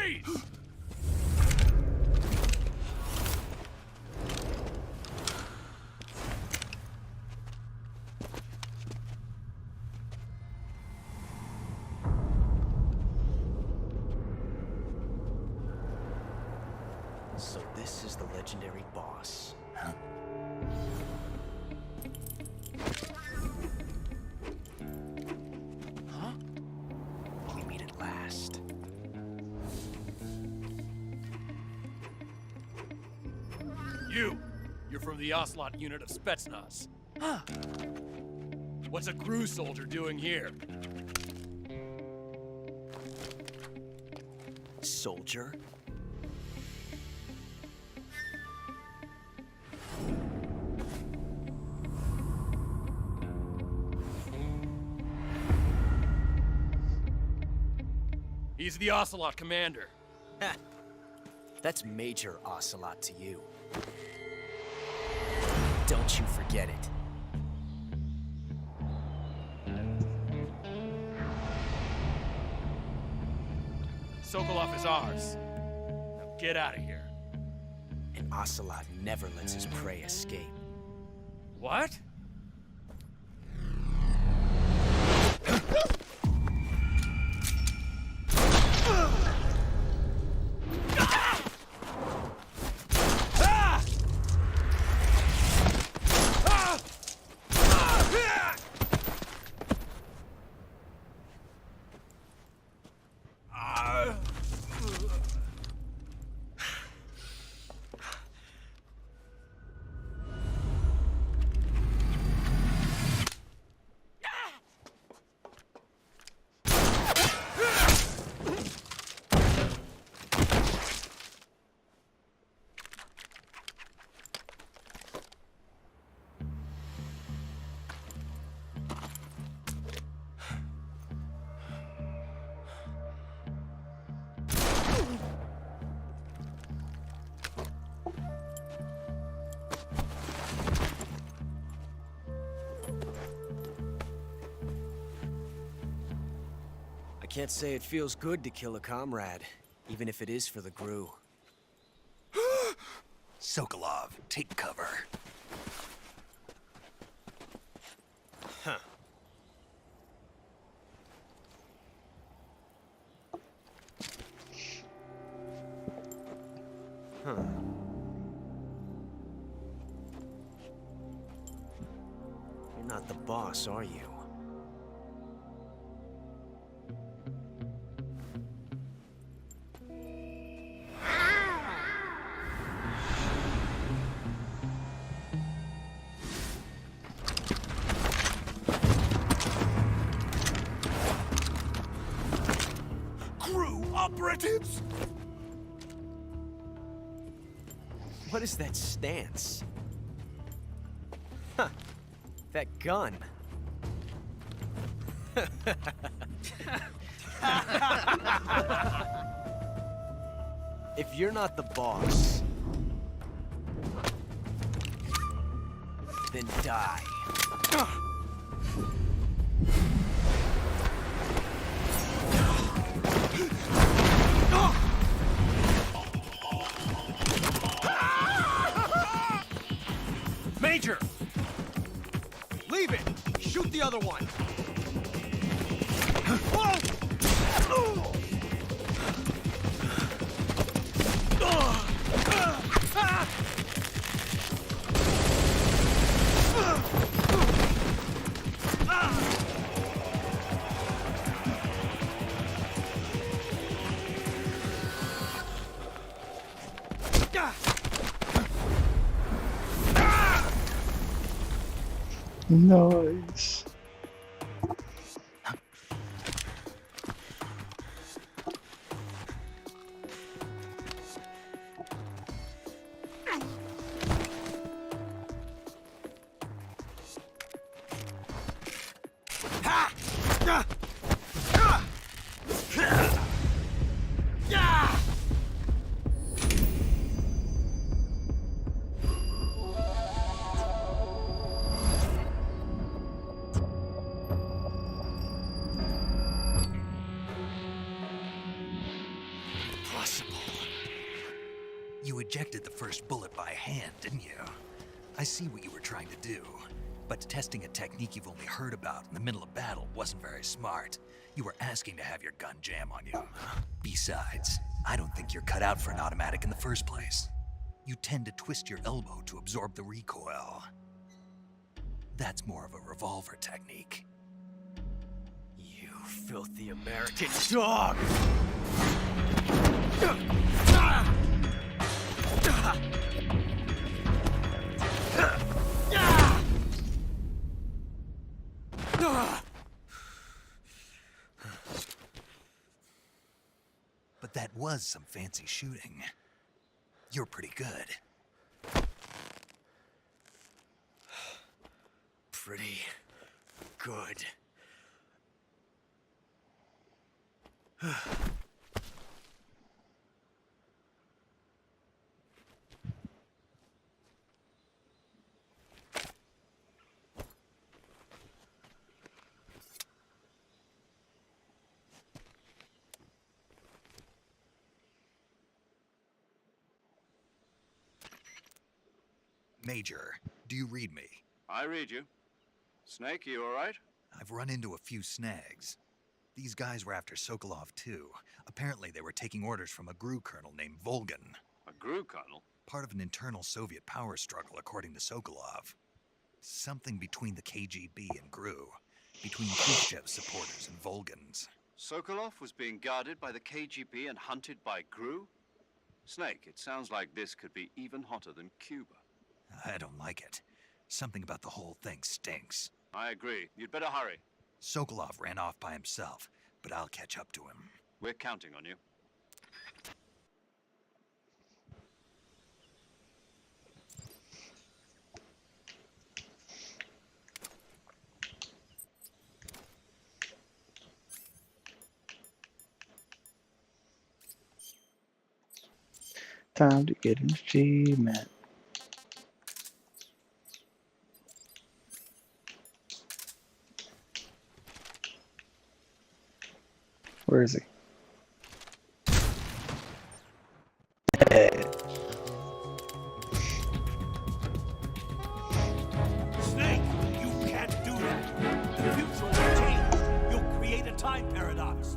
Freeze! So this is the legendary boss. Huh? Huh? We meet at last. You're from the Ocelot unit of Spetsnaz. Huh. What's a crew soldier doing here? Soldier? He's the Ocelot commander. Ha! That's Major Ocelot to you. Don't you forget it. Sokolov is ours. Now get out of here. And Ocelot never lets his prey escape. What? I can't say it feels good to kill a comrade, even if it is for the GRU. Sokolov, take cover. Huh. Huh. You're not the boss, are you? Operatives? What is that stance? Huh. That gun. If you're not the boss, then die. Major! Leave it! Shoot the other one! Nice. You ejected the first bullet by hand, didn't you? I see what you were trying to do, but testing a technique you've only heard about in the middle of battle wasn't very smart. You were asking to have your gun jam on you. Besides, I don't think you're cut out for an automatic in the first place. You tend to twist your elbow to absorb the recoil. That's more of a revolver technique. You filthy American dog! But that was some fancy shooting. You're pretty good. Pretty good. Major, do you read me? I read you. Snake, you all right? I've run into a few snags. These guys were after Sokolov too. Apparently they were taking orders from a GRU colonel named Volgan. A GRU colonel? Part of an internal Soviet power struggle, according to Sokolov. Something between the KGB and GRU. Between Khrushchev's supporters and Volgan's. Sokolov was being guarded by the KGB and hunted by GRU? Snake, it sounds like this could be even hotter than Cuba. I don't like it. Something about the whole thing stinks. I agree. You'd better hurry. Sokolov ran off by himself, but I'll catch up to him. We're counting on you. Time to get an achievement. Where is he? Snake, you can't do that. The future will change. You'll create a time paradox.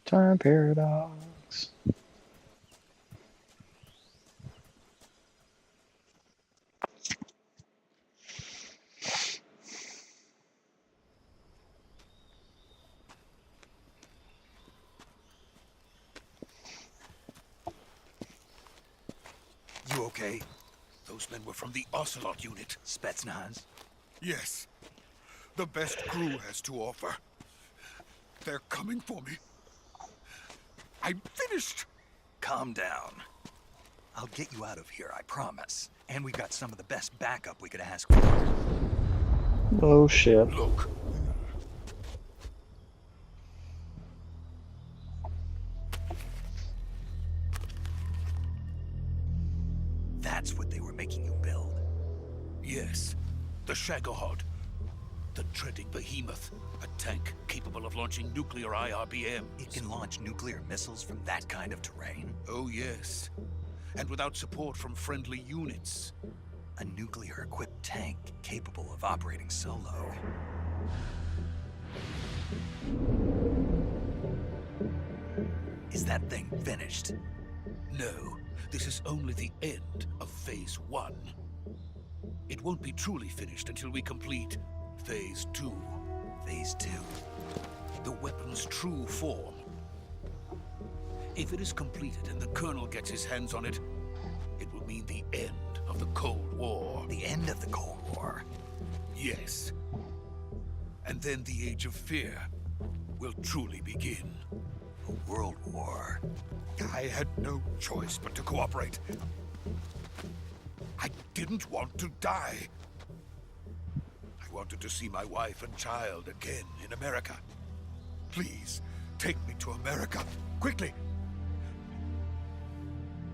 Time paradox. You okay? Those men were from the Ocelot unit. Spetsnaz? Yes. The best crew has to offer. They're coming for me. I'm finished! Calm down. I'll get you out of here, I promise. And we got some of the best backup we could ask for. Oh shit. Look. That's what they were making you build? Yes. The Shagohod. The treading behemoth. A tank capable of launching nuclear IRBMs. It can launch nuclear missiles from that kind of terrain? Oh, yes. And without support from friendly units. A nuclear-equipped tank capable of operating solo. Is that thing finished? No. This is only the end of Phase 1. It won't be truly finished until we complete Phase 2. Phase 2? The weapon's true form. If it is completed and the Colonel gets his hands on it, it will mean the end of the Cold War. The end of the Cold War? Yes. And then the Age of Fear will truly begin. A world war. I had no choice but to cooperate. I didn't want to die. I wanted to see my wife and child again in America. Please, take me to America, quickly.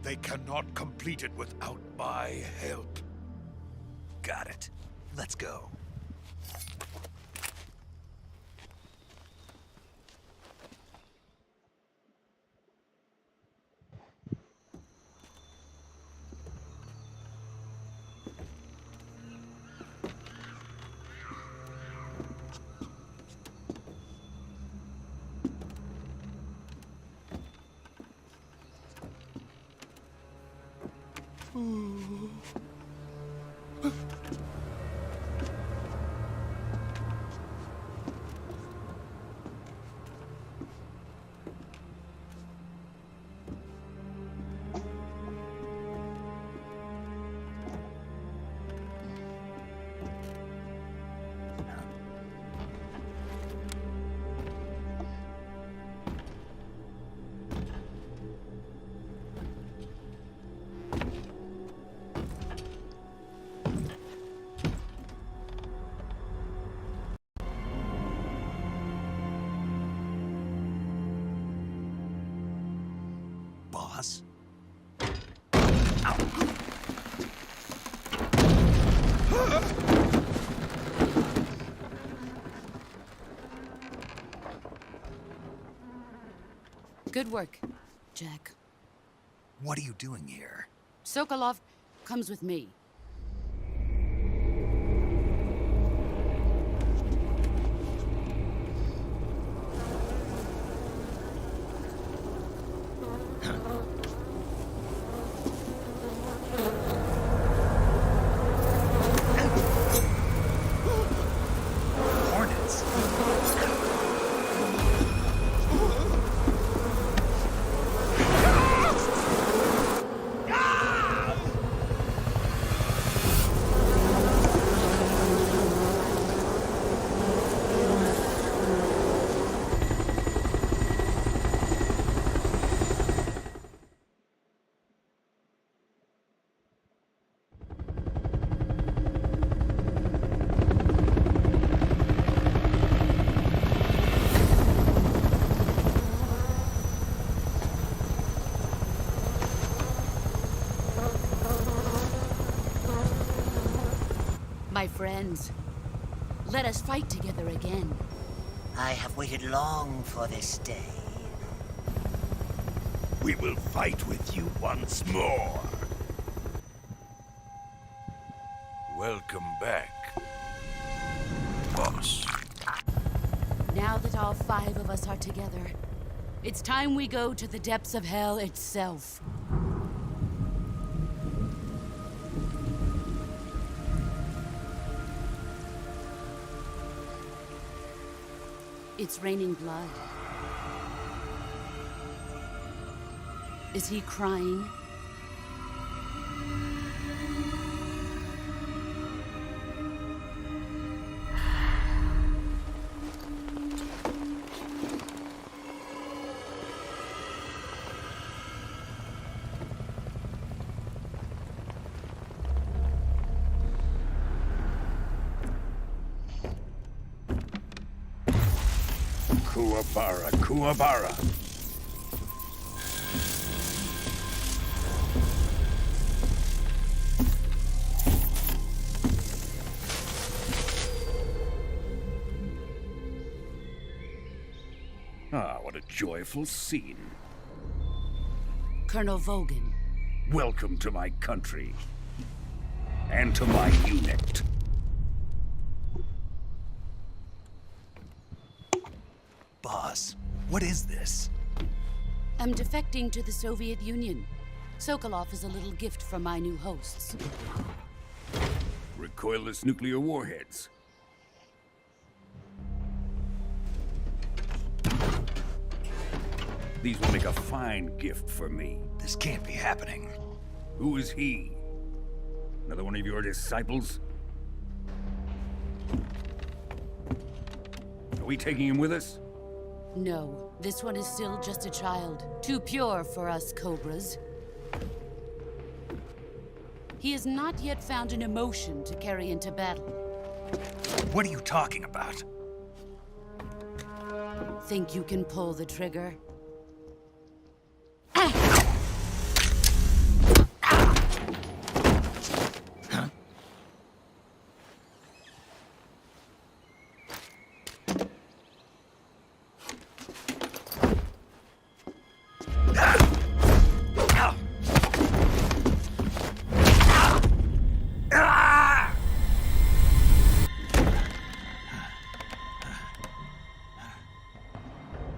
They cannot complete it without my help. Got it. Let's go. Boss? Good work, Jack. What are you doing here? Sokolov comes with me. My friends, let us fight together again. I have waited long for this day. We will fight with you once more. Welcome back, boss. Now that all 5 of us are together, it's time we go to the depths of hell itself. It's raining blood. Is he crying? Kuwabara, Kuwabara. Ah, what a joyful scene. Colonel Vogan. Welcome to my country. And to my unit. Boss, what is this? I'm defecting to the Soviet Union. Sokolov is a little gift from my new hosts. Recoilless nuclear warheads. These will make a fine gift for me. This can't be happening. Who is he? Another one of your disciples? Are we taking him with us? No, this one is still just a child. Too pure for us Cobras. He has not yet found an emotion to carry into battle. What are you talking about? Think you can pull the trigger?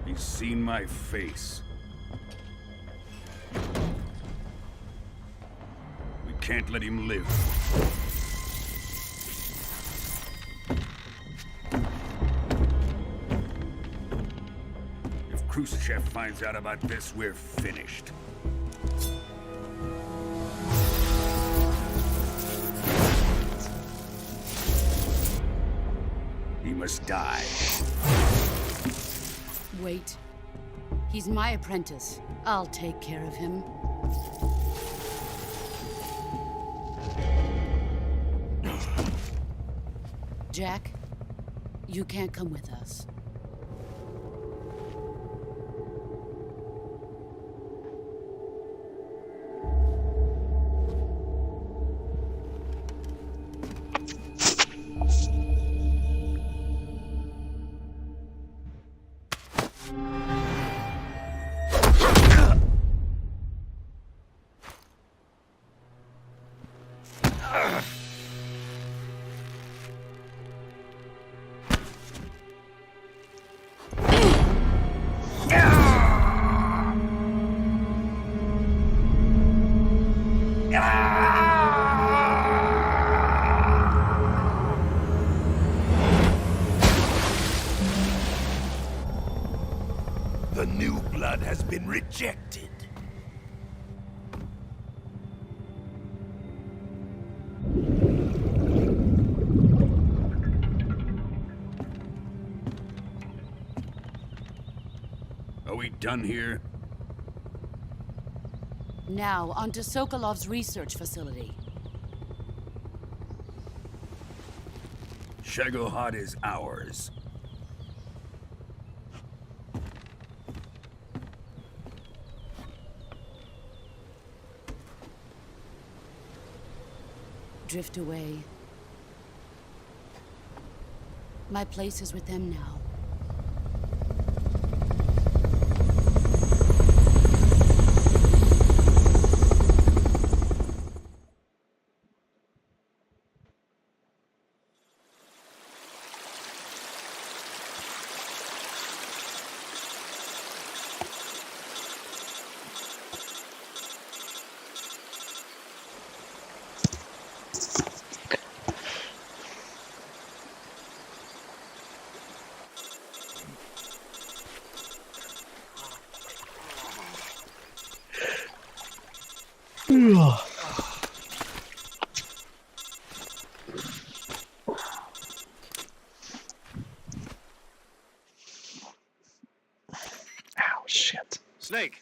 He's seen my face. We can't let him live. If Khrushchev finds out about this, we're finished. He must die. Wait. He's my apprentice. I'll take care of him. Jack, you can't come with us. The new blood has been rejected. Are we done here? Now, onto Sokolov's research facility. Shagohod is ours. Drift away. My place is with them now. Shit. Snake,